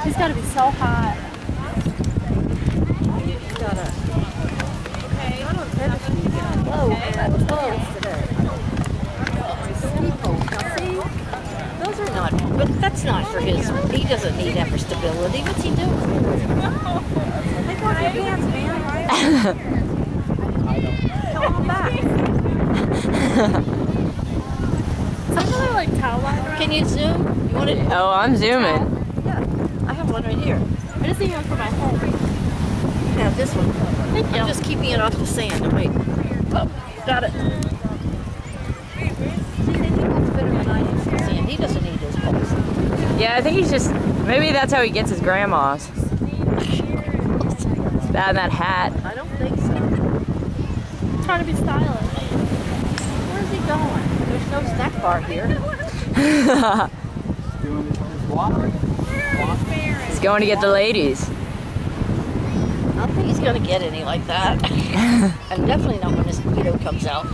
He's got to be so hot. Whoa, that was close today. Those are not, but that's not for his, he doesn't need that for stability. What's he doing? Take off your pants, man. Come on back. Something like towel line around. Can you zoom? You want it? Oh, I'm zooming. Yeah, I have one right here. I just need one for my head. Yeah, this one. Thank you. I'm just keeping it off the sand. Wait. Oh, got it. See, they think that's better than I do. Sand. He doesn't need his poles. Yeah, I think he's just, maybe that's how he gets his grandma's. It's bad in that hat. I don't think so. I'm trying to be stylish. Where's he going? There's no snack bar here. He's going to get the ladies. I don't think he's going to get any like that. And definitely not when this mosquito comes out.